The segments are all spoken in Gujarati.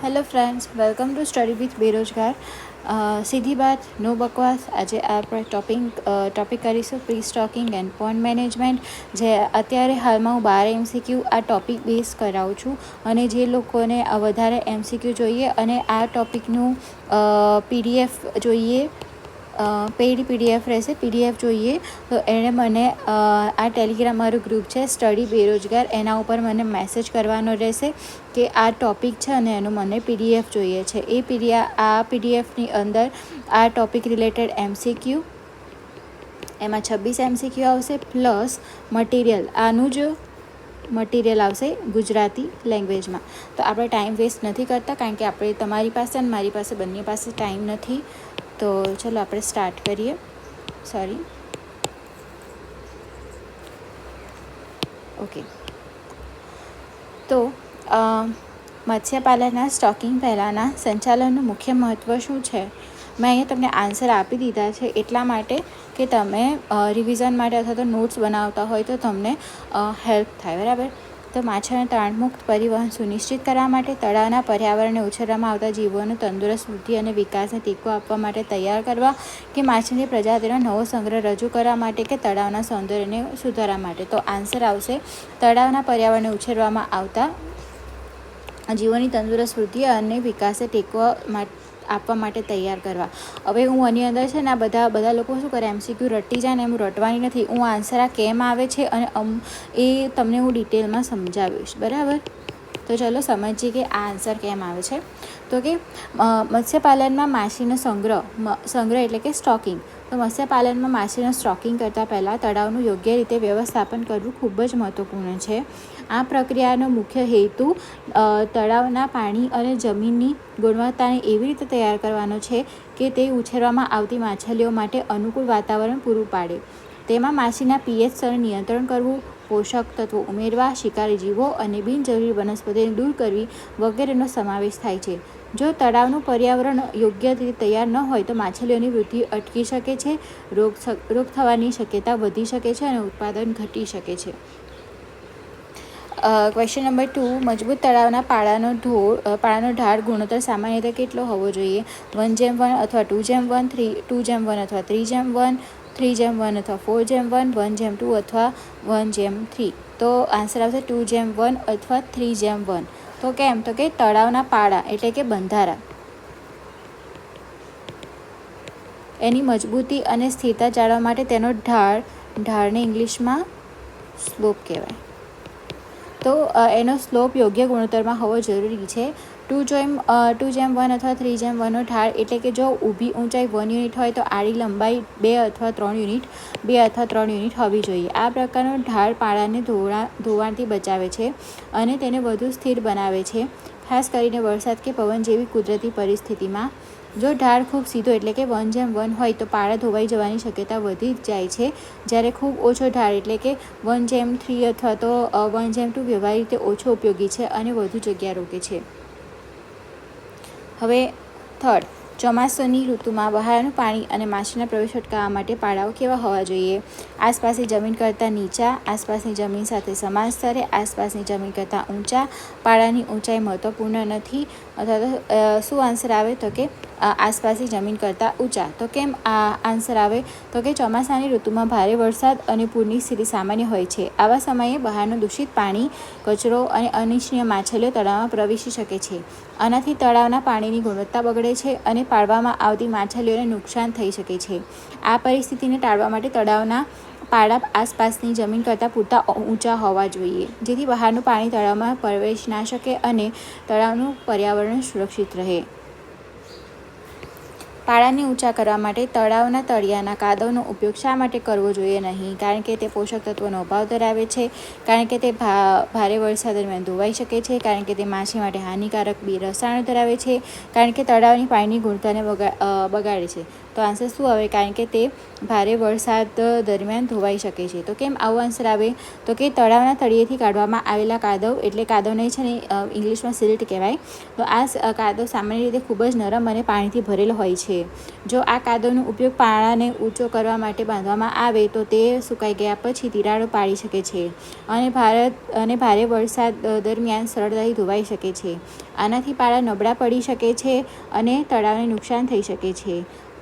Hello friends, welcome to study with Berojgar. सीधी बात, नो बकवास। आज આપણે ટોપિક કરીશું pre stocking and point management, જે અત્યારે હાલમાં હું 12 MCQ આ ટોપિક બેઝ કરાવું છું. અને જે લોકોને વધારે MCQ જોઈએ અને આ ટોપિકનું PDF જોઈએ, પેઇડ PDF રહેશે, PDF જોઈએ તો એણે મને આ ટેલિગ્રામ મારું ગ્રુપ છે સ્ટડી બેરોજગાર, એના ઉપર મને મેસેજ કરવાનો રહેશે કે આ ટૉપિક છે અને એનું મને PDF જોઈએ છે. આ PDFની અંદર આ ટૉપિક રિલેટેડ MCQ, એમાં 26 MCQ આવશે પ્લસ મટીરિયલ, આનું જ મટીરિયલ આવશે ગુજરાતી લેંગ્વેજમાં. તો આપણે ટાઈમ વેસ્ટ નથી કરતા, કારણ કે આપણે તમારી પાસે અને મારી પાસે બંને પાસે ટાઈમ નથી. તો ચલો આપણે સ્ટાર્ટ કરીએ. ઓકે, તો મત્સ્યપાલનના સ્ટોકિંગ પહેલાંના સંચાલનનું મુખ્ય મહત્ત્વ શું છે, મેં અહીંયા તમને આન્સર આપી દીધા છે, એટલા માટે કે તમે રિવિઝન માટે અથવા તો નોટ્સ બનાવતા હોય તો તમને હેલ્પ થાય, બરાબર. તો માછલીના તાણમુક્ત પરિવહન સુનિશ્ચિત કરવા માટે, તળાવના પર્યાવરણને ઉછેરવામાં આવતા જીવોનો તંદુરસ્ત વૃદ્ધિ અને વિકાસને ટેકો આપવા માટે તૈયાર કરવા, કે માછલીની પ્રજાતિનો નવો સંગ્રહ રજૂ કરવા માટે, કે તળાવના સૌંદર્યને સુધારવા માટે. તો આન્સર આવશે તળાવના પર્યાવરણને ઉછેરવામાં આવતા જીવોની તંદુરસ્ત વૃદ્ધિ અને વિકાસને ટેકો આપવા માટે તૈયાર કરવા. હવે હું આની અંદર છે ને આ બધા લોકો શું કરે, MCQ રટી જાય ને, એમ રટવાની નથી. હું આન્સર આ કેમ આવે છે અને એ તમને હું ડિટેલમાં સમજાવીશ, બરાબર. તો ચલો સમજીએ કે આ આન્સર કેમ આવે છે. તો કે મત્સ્યપાલનમાં માછલીનો સંગ્રહ એટલે કે સ્ટોકિંગ. તો મત્સ્યપાલનમાં માછલીનો સ્ટોકિંગ કરતાં પહેલાં તળાવનું યોગ્ય રીતે વ્યવસ્થાપન કરવું ખૂબ જ મહત્ત્વપૂર્ણ છે. આ પ્રક્રિયાનો મુખ્ય હેતુ તળાવના પાણી અને જમીનની ગુણવત્તાને એવી રીતે તૈયાર કરવાનો છે કે તે ઉછેરવામાં આવતી માછલીઓ માટે અનુકૂળ વાતાવરણ પૂરું પાડે. તેમાં માછલીના pH સ્તરને નિયંત્રણ કરવું, પોષક તત્વો ઉમેરવા, શિકારી જીવો અને બિનજરૂરી વનસ્પતિને દૂર કરવી વગેરેનો સમાવેશ થાય છે. જો તળાવનું પર્યાવરણ યોગ્ય રીતે તૈયાર ન હોય તો માછલીઓની વૃદ્ધિ અટકી શકે છે, રોગ થવાની શક્યતા વધી શકે છે અને ઉત્પાદન ઘટી શકે છે. ક્વેશ્ચન નંબર 2, મજબૂત તળાવના પાળાનો ઢાળ ગુણોત્તર સામાન્ય રીતે કેટલો હોવો જોઈએ? 1:1 અથવા 2:1, 2:1 અથવા 3:1, 3:1 અથવા 4:1, 1:2 અથવા 1:3. તો આન્સર આવશે 2:1 અથવા 3:1. તો કેમ? તો કે તળાવના પાળા એટલે કે બંધારા, એની મજબૂતી અને સ્થિરતા જાળવવા માટે તેનો ઢાળને ઇંગ્લિશમાં સ્લોપ કહેવાય. તો એનો સ્લોપ યોગ્ય ગુણોત્તરમાં હોવો જરૂરી છે. 2:1 અથવા 3:1નો ઢાળ એટલે કે જો ઊભી ઊંચાઈ 1 યુનિટ હોય તો આડી લંબાઈ 2 અથવા 3 યુનિટ હોવી જોઈએ. આ પ્રકારનો ઢાળ પાળાને ધોવાણથી બચાવે છે અને તેને વધુ સ્થિર બનાવે છે, ખાસ કરીને વરસાદ કે પવન જેવી કુદરતી પરિસ્થિતિમાં. જો ઢાળ ખૂબ સીધો એટલે કે 1:1 હોય તો પાળા ધોવાઈ જવાની શક્યતા વધી જાય છે, જ્યારે ખૂબ ઓછો ઢાળ એટલે કે 1:3 અથવા તો 1:2 વ્યવહારિક રીતે ઓછો ઉપયોગી છે અને વધુ જગ્યા રોકે છે. હવે થર્ડ, ચોમાસાની ઋતુમાં બહારનું પાણી અને માછલીના પ્રવેશ અટકાવવા માટે પાળાઓ કેવા હોવા જોઈએ? આસપાસની જમીન કરતાં નીચા, આસપાસની જમીન સાથે સમાન સ્તરે, આસપાસની જમીન કરતાં ઊંચા. પાળાની ઊંચાઈ મહત્ત્વપૂર્ણ નથી. અથવા તો શું આન્સર આવે? તો કે આસપાસની જમીન કરતાં ઊંચા. તો કેમ આ આન્સર આવે? તો કે ચોમાસાની ઋતુમાં ભારે વરસાદ અને પૂરની સ્થિતિ સામાન્ય હોય છે. આવા સમયે બહારનું દૂષિત પાણી, કચરો અને અનિચ્છનીય માછલીઓ તળાવમાં પ્રવેશી શકે છે. આનાથી તળાવના પાણીની ગુણવત્તા બગડે છે અને પાળવામાં આવતી માછલીઓને નુકસાન થઈ શકે છે. આ પરિસ્થિતિને ટાળવા માટે તળાવના પાળા આસપાસની જમીન કરતાં પૂરતા ઊંચા હોવા જોઈએ, જેથી બહારનું પાણી તળાવમાં પ્રવેશ ના શકે અને તળાવનું પર્યાવરણ સુરક્ષિત રહે. પાળાને ઊંચા કરવા માટે તળાવના તળિયાના કાદવનો ઉપયોગ શા માટે કરવો જોઈએ નહીં? કારણ કે તે પોષક તત્વોનો અભાવ ધરાવે છે, કારણ કે તે ભારે વરસાદ દરમિયાન ધોવાઈ શકે છે, કારણ કે તે માછલી માટે હાનિકારક રસાયણો ધરાવે છે, કારણ કે તળાવની પાણીની ગુણવત્તાને બગાડે છે. તો આન્સર શું આવે? કારણ કે તે ભારે વરસાદ દરમિયાન ધોવાઈ શકે છે. તો કેમ આવો આન્સર આવે? તો કે તળાવના તળિયેથી કાઢવામાં આવેલા કાદવ એટલે કાદવને છે ને ઇંગ્લિશમાં સિલ્ટ કહેવાય. તો આ કાદવ સામાન્ય રીતે ખૂબ જ નરમ અને પાણીથી ભરેલો હોય છે. છે. જો આ કાદવનો ઉપયોગ પાળાને ઊંચો કરવા માટે બાંધવામાં આવે તો તે સુકાઈ ગયા પછી તિરાડો પાડી શકે છે અને ભારે વરસાદ દરમિયાન સરળતાથી ધોવાઈ શકે છે. આનાથી પાળા નબળા પડી શકે છે અને તળાવને નુકસાન થઈ શકે છે.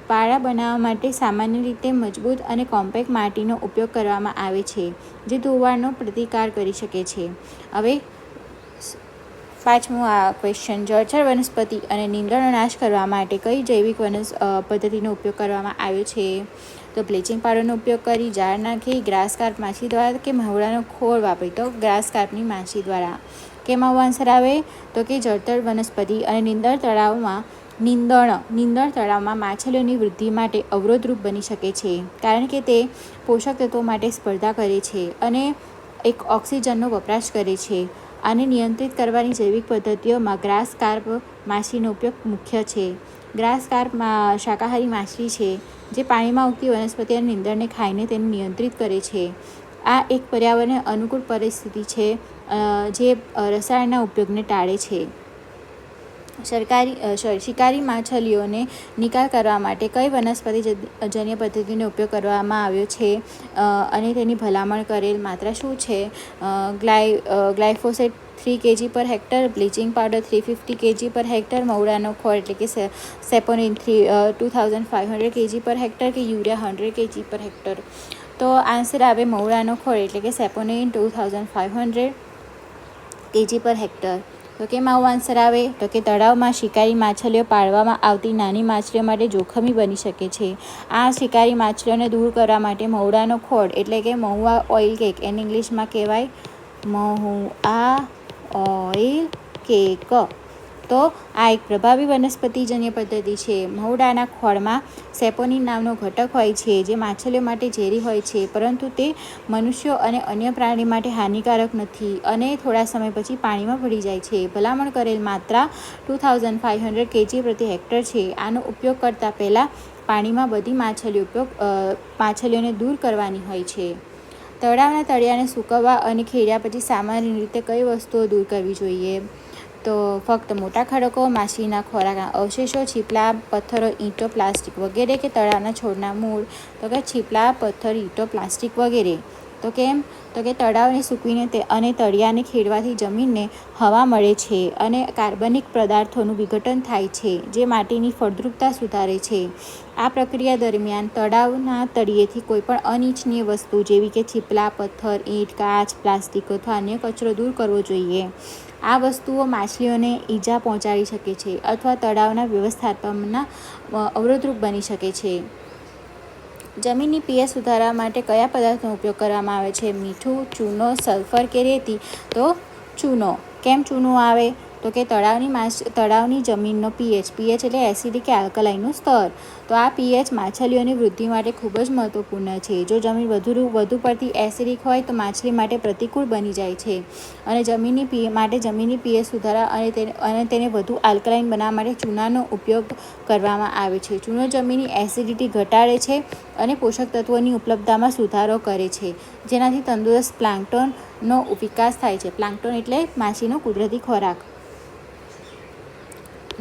પાળા બનાવવા માટે સામાન્ય રીતે મજબૂત અને કોમ્પેક્ટ માટીનો ઉપયોગ કરવામાં આવે છે, જે ધોવાણનો પ્રતિકાર કરી શકે છે. હવે 5મો આ ક્વેશ્ચન, જળચર વનસ્પતિ અને નીંદણનો નાશ કરવા માટે કઈ જૈવિક પદ્ધતિનો ઉપયોગ કરવામાં આવ્યો છે? તો બ્લીચિંગ પાવડરનો ઉપયોગ કરી, ઝાડ નાખી, ગ્રાસ કાર્પ માછી દ્વારા કે મહુડાનો ખોળ વાપરી. તો ગ્રાસ કાર્પની માછી દ્વારા. કેમાં આન્સર આવે? તો કે જળચર વનસ્પતિ અને નીંદણ તળાવમાં માછલીઓની વૃદ્ધિ માટે અવરોધરૂપ બની શકે છે, કારણ કે તે પોષક તત્વો માટે સ્પર્ધા કરે છે અને એક ઓક્સિજનનો વપરાશ કરે છે. આને નિયંત્રિત કરવાની જૈવિક પદ્ધતિઓમાં ગ્રાસ કાર્પ માછલીનો ઉપયોગ મુખ્ય છે. ગ્રાસ કાર્પ શાકાહારી માછલી છે જે પાણીમાં ઉગતી વનસ્પતિ અને નીંદણને ખાઈને તેને નિયંત્રિત કરે છે. આ એક પર્યાવરણને અનુકૂળ પરિસ્થિતિ છે જે રસાયણના ઉપયોગને ટાળે છે. શિકારી માછલીઓને નિકાલ કરવા માટે કઈ વનસ્પતિજન્ય પદ્ધતિનો ઉપયોગ કરવામાં આવ્યો છે અને તેની ભલામણ કરેલ માત્રા શું છે? ગ્લાયફોસેટ 3 kg પર હેક્ટર, બ્લીચિંગ પાવડર 350 kg પર હેક્ટર, મહુડાનો ખોળ એટલે કે સેપોનિન 2500 kg પર હેક્ટર કે યુરિયા 100 kg પર હેક્ટર? તો આન્સર આવે મહુડાનો ખોળ એટલે કે સેપોનિન 2500 kg પર હેક્ટર. તો કેમાં આવું આન્સર આવે? તો કે તળાવમાં શિકારી માછલીઓ પાળવામાં આવતી નાની માછલીઓ માટે જોખમી બની શકે છે. આ શિકારી માછલીઓને દૂર કરવા માટે મહુડાનો ખોળ એટલે કે મહુઆ ઓઇલ કેક, એને ઇંગ્લિશમાં કહેવાય મહુઆ ઓઇલ કેક. તો આ એક પ્રભાવી વનસ્પતિજન્ય પદ્ધતિ છે. મહુડાના ખોળમાં સેપોનિન નામનો ઘટક હોય છે જે માછલીઓ માટે ઝેરી હોય છે, પરંતુ તે મનુષ્યો અને અન્ય પ્રાણી માટે હાનિકારક નથી અને થોડા સમય પછી પાણીમાં ભળી જાય છે. ભલામણ કરેલ માત્રા 2500 kg પ્રતિ હેક્ટર છે. આનો ઉપયોગ કરતા પહેલાં પાણીમાં બધી માછલીઓને દૂર કરવાની હોય છે. તળાવના તળિયાને સૂકવવા અને ખેડ્યા પછી સામાન્ય રીતે કઈ વસ્તુઓ દૂર કરવી જોઈએ? તો ફક્ત મોટા ખડકો, માછલીના ખોરાકના અવશેષો, છીપલા, પથ્થરો, ઈંટો, પ્લાસ્ટિક વગેરે કે તળાવના છોડના મૂળ? તો કે છીપલા, પથ્થર, ઈંટો, પ્લાસ્ટિક વગેરે. તો કેમ? તો કે તળાવને સૂકવીને અને તળિયાને ખેડવાથી જમીનને હવા મળે છે અને કાર્બનિક પદાર્થોનું વિઘટન થાય છે, જે માટીની ફળદ્રુપતા સુધારે છે. આ પ્રક્રિયા દરમિયાન તળાવના તળિયેથી કોઈપણ અનિચ્છનીય વસ્તુ જેવી કે છીપલા, પથ્થર, ઈંટ, કાચ, પ્લાસ્ટિક અથવા અન્ય કચરો દૂર કરવો જોઈએ. આ વસ્તુઓ માછલીઓને ઈજા પહોંચાડી શકે છે અથવા તળાવના વ્યવસ્થાપનમાં અવરોધરૂપ બની શકે છે. જમીનની પીએચ સુધારવા માટે કયા પદાર્થનો ઉપયોગ કરવામાં આવે છે? મીઠું, ચૂનો, સલ્ફર કે રેતી? તો ચૂનો. કેમ ચૂનો આવે? તો કે તળાવની જમીનનો પીએચ એટલે એસિડિક કે આલ્કલાઇનનું સ્તર. તો આ પીએચ માછલીઓની વૃદ્ધિ માટે ખૂબ જ મહત્વપૂર્ણ છે. જો જમીન વધુ પડતી એસિડિક હોય તો માછલી માટે પ્રતિકૂળ બની જાય છે અને જમીનની પીએચ સુધારવા અને તેને વધુ આલ્કલાઇન બનાવવા માટે ચૂનાનો ઉપયોગ કરવામાં આવે છે. ચૂનો જમીનની એસિડિટી ઘટાડે છે અને પોષક તત્વોની ઉપલબ્ધતામાં સુધારો કરે છે, જેનાથી તંદુરસ્ત પ્લાન્ક્ટનનો વિકાસ થાય છે. પ્લાન્ક્ટન એટલે માછલીનો કુદરતી ખોરાક.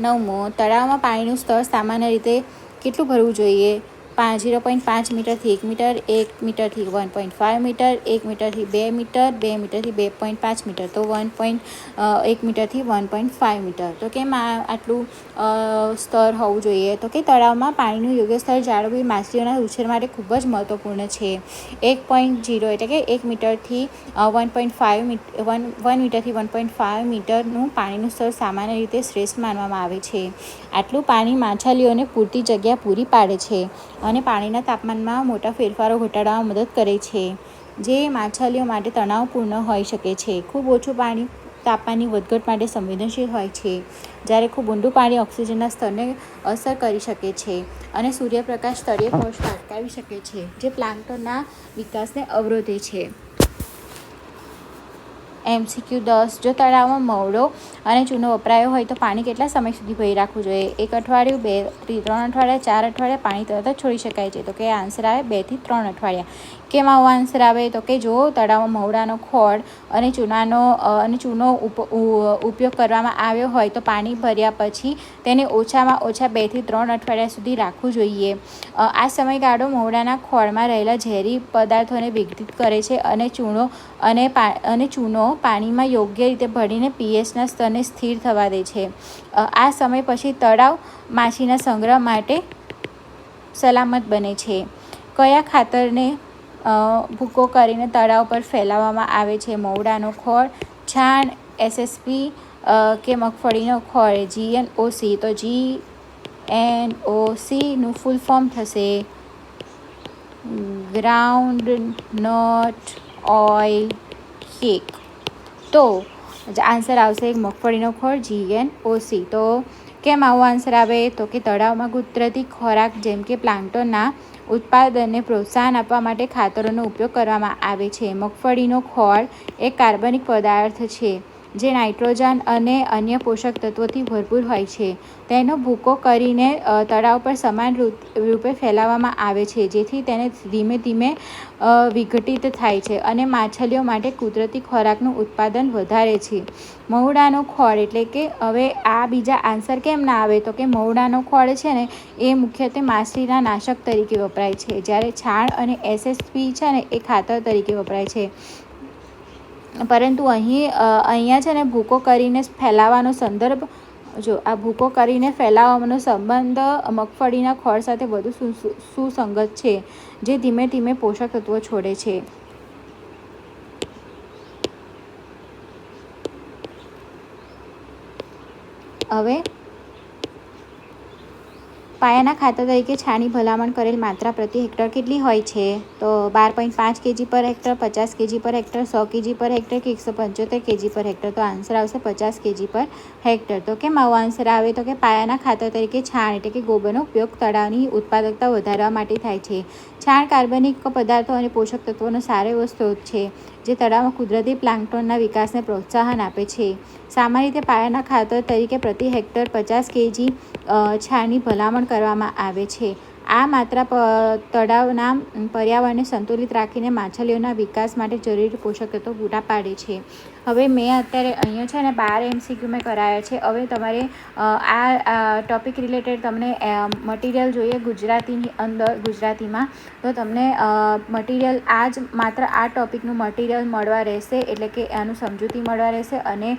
9મો, તળાવમાં પાણીનું સ્તર સામાન્ય રીતે કેટલું ભરવું જોઈએ? 0.5 મીટરથી 1 મીટર, 1 મીટરથી 1.5 મીટર, 1 મીટરથી 2 મીટર, 2 મીટરથી 2.5 મીટર. તો 1 મીટરથી 1.5 મીટર. તો કેમ આટલું સ્તર હોવું જોઈએ? તો કે તળાવમાં પાણીનું યોગ્ય સ્તર જાળવવું માછલીઓના ઉછેર માટે ખૂબ જ મહત્વપૂર્ણ છે. 1.0 એટલે કે 1 મીટરથી 1 મીટરથી 1.5 મીટરનું પાણીનું સ્તર સામાન્ય રીતે શ્રેષ્ઠ માનવામાં આવે છે. આટલું પાણી માછલીઓને પૂરતી જગ્યા પૂરી પાડે છે અને પાણીના તાપમાનમાં મોટા ફેરફારો ઘટાડવામાં મદદ કરે છે, જે માછલીઓ માટે તણાવપૂર્ણ હોઈ શકે છે. ખૂબ ઓછું પાણી તાપમાનની વધઘટ માટે સંવેદનશીલ હોય છે, જ્યારે ખૂબ ઊંડું પાણી ઓક્સિજનના સ્તરને અસર કરી શકે છે અને સૂર્યપ્રકાશ તળિયે પહોંચતા અટકાવી શકે છે, જે પ્લાન્ક્ટનના વિકાસને અવરોધે છે. MCQ 10. જો તળાવમાં મવડો અને ચૂનો વપરાયો હોય તો પાણી કેટલા સમય સુધી ભરી રાખવું જોઈએ? 1 અઠવાડિયું, 2 થી 3 અઠવાડિયા, 4 અઠવાડિયા? પાણી તરત જ છોડી શકાય છે? તો કે આન્સર આવે 2 થી 3 અઠવાડિયા. કેમ આવો આન્સર આવે તો કે જો તળાવમાં મહુડાનો ખોળ અને ચૂનો ઉપયોગ કરવામાં આવ્યો હોય તો પાણી ભર્યા પછી તેને ઓછામાં ઓછા 2 થી 3 અઠવાડિયા સુધી રાખવું જોઈએ. આ સમયગાળો મહુડાના ખોળમાં રહેલા ઝેરી પદાર્થોને વિઘટિત કરે છે અને ચૂનો પાણીમાં યોગ્ય રીતે ભળીને pHના સ્તરને સ્થિર થવા દે છે. આ સમય પછી તળાવ માછલીના સંગ્રહ માટે સલામત બને છે. કયા ખાતરને ભૂકો કરીને તળાવ પર ફેલાવવામાં આવે છે? મહુડાનો ખોળ, છાણ, SSP કે મગફળીનો ખોળ? GNOC. તો GNOC નું ફૂલ ફોર્મ થશે ગ્રાઉન્ડનટ ઓઇલ કેક. તો આન્સર આવશે મગફળીનો ખોળ, GNOC. તો કેમ આવો આન્સર આવે તો કે તળાવમાં કુદરતી ખોરાક જેમ કે પ્લાન્ટોના ઉત્પાદનને પ્રોત્સાહન આપવા માટે ખાતરોનો ઉપયોગ કરવામાં આવે છે. મગફળીનો ખોળ એક કાર્બનિક પદાર્થ છે જે નાઇટ્રોજન અને અન્ય પોષક તત્વોથી ભરપૂર હોય છે. તેનો ભૂકો કરીને તળાવ પર સમાન રૂપે ફેલાવવામાં આવે છે જેથી તેને ધીમે ધીમે વિઘટિત થાય છે અને માછલીઓ માટે કુદરતી ખોરાકનું ઉત્પાદન વધારે છે. મહુડાનો ખોળ એટલે કે હવે આ બીજા આન્સર કેમ ના આવે તો કે મહુડાનો ખોળ છે ને એ મુખ્યત્વે માછલીના નાશક તરીકે વપરાય છે, જ્યારે છાણ અને SSP છે ને એ ખાતર તરીકે વપરાય છે. પરંતુ અહીંયા છે ને ભૂકો કરીને ફેલાવાનો સંદર્ભ જો આ ભૂકો કરીને ફેલાવવાનો સંબંધ મગફળીના ખોળ સાથે વધુ સુસંગત છે જે ધીમે ધીમે પોષક તત્વો છોડે છે. હવે પાયાના ખાતર તરીકે છાણની ભલામણ કરેલ માત્રા પ્રતિ હેક્ટર કેટલી હોય છે? તો 12.5 kg પર હેક્ટર, 50 kg પર હેક્ટર, 100 kg પર હેક્ટર કે 175 kg પર હેક્ટર? તો આન્સર આવશે 50 kg પર હેક્ટર. તો કેમ આવો આન્સર આવે તો કે પાયાના ખાતર તરીકે છાણ એટલે કે ગોબરનો ઉપયોગ તળાવની ઉત્પાદકતા વધારવા માટે થાય છે. છાણ કાર્બનિક પદાર્થો અને પોષક તત્વોનો સારો એવો સ્ત્રોત છે જે તળાવમાં કુદરતી પ્લાન્ટોનના વિકાસને પ્રોત્સાહન આપે છે. સામાન્ય રીતે પાયાના ખાતર તરીકે પ્રતિ હેક્ટર 50 kg છાણની ભલામણ કરવામાં આવે છે. આ માત્રા તળાવના પર્યાવરણને સંતુલિત રાખીને માછલીઓના વિકાસ માટે જરૂરી પોષક તત્વો પૂરા પાડે છે. હવે મેં અત્યારે અહીંયા છે ને 12 MCQ મેં કરાયા છે. હવે તમારે આ ટોપિક રિલેટેડ તમને મટીરિયલ જોઈએ ગુજરાતીમાં તો તમને મટીરિયલ માત્ર આ ટોપિકનું મટીરિયલ મળવા રહેશે, એટલે કે આનું સમજૂતી મળવા રહેશે અને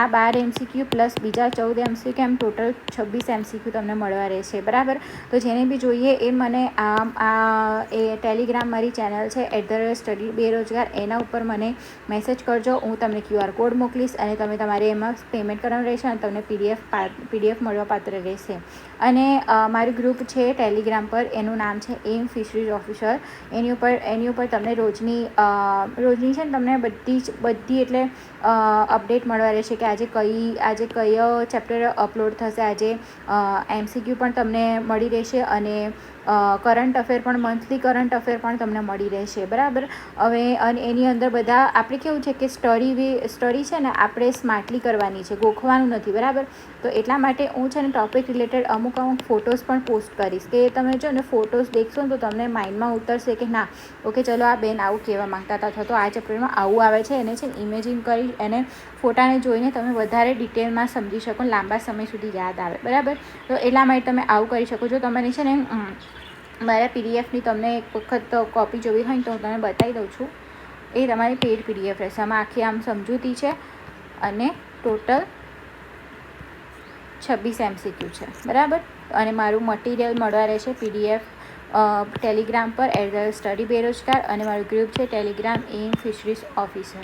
આ 12 MCQ પ્લસ બીજા 14 MCQ એમ ટોટલ 26 MCQ તમને મળવા રહેશે. બરાબર. તો જેને બી જોઈએ એ મને એ ટેલિગ્રામ મારી ચેનલ છે @study બેરોજગાર, એના ઉપર મને મેસેજ કરજો. હું તમને QR કોડ મોકલીશ અને તમારે એમાં પેમેન્ટ કરવાનું રહેશે અને તમને PDF મળવા પાત્ર રહેશે. અને મારું ગ્રુપ છે ટેલિગ્રામ પર, એનું નામ છે એમ ફિશરીઝ ઓફિસર. એની ઉપર તમને રોજની છે ને તમને બધી એટલે અપડેટ મળવા રહેશે કે આજે કયો ચેપ્ટર અપલોડ થશે. આજે MCQ પણ તમને મળી રહેશે અને કરંટ અફેર પણ મંથલી કરંટ અફેર પણ તમને મળી રહેશે. બરાબર. હવે અને એની અંદર બધા આપણે કેવું છે કે સ્ટડી છે ને આપણે સ્માર્ટલી કરવાની છે, ગોખવાનું નથી. બરાબર. તો એટલા માટે હું છે ને ટોપિક રિલેટેડ અમુક ફોટોસ પણ પોસ્ટ કરીશ કે તમે જો ને ફોટોસ દેખશો ને તો તમને માઇન્ડમાં ઉતરશે કે ના ઓકે ચલો આ બેન આવું કહેવા માંગતા હતા અથવા તો આ ચેપ્ટરમાં આવું આવે છે. એને છે ને ઇમેજિન કરી એને ફોટાને જોઈને તમે વધારે ડિટેલમાં સમજી શકો, લાંબા સમય સુધી યાદ આવે. બરાબર. તો એટલા માટે તમે આવું કરી શકો છો. તમારે છે ને મારા PDFની તમને એક વખત કોપી જોવી હોય તો હું તમને બતાવી દઉં છું. એ તમારી પેડ PDF રહેશે. આમાં આખી આમ સમજૂતી છે અને ટોટલ 26 MCQ છે. બરાબર. અને મારું મટીરિયલ મળવા રહેશે PDF ટેલિગ્રામ પર @study બેરોજગાર અને મારું ગ્રુપ છે ટેલિગ્રામ એમ ફિશરીઝ ઓફિસર.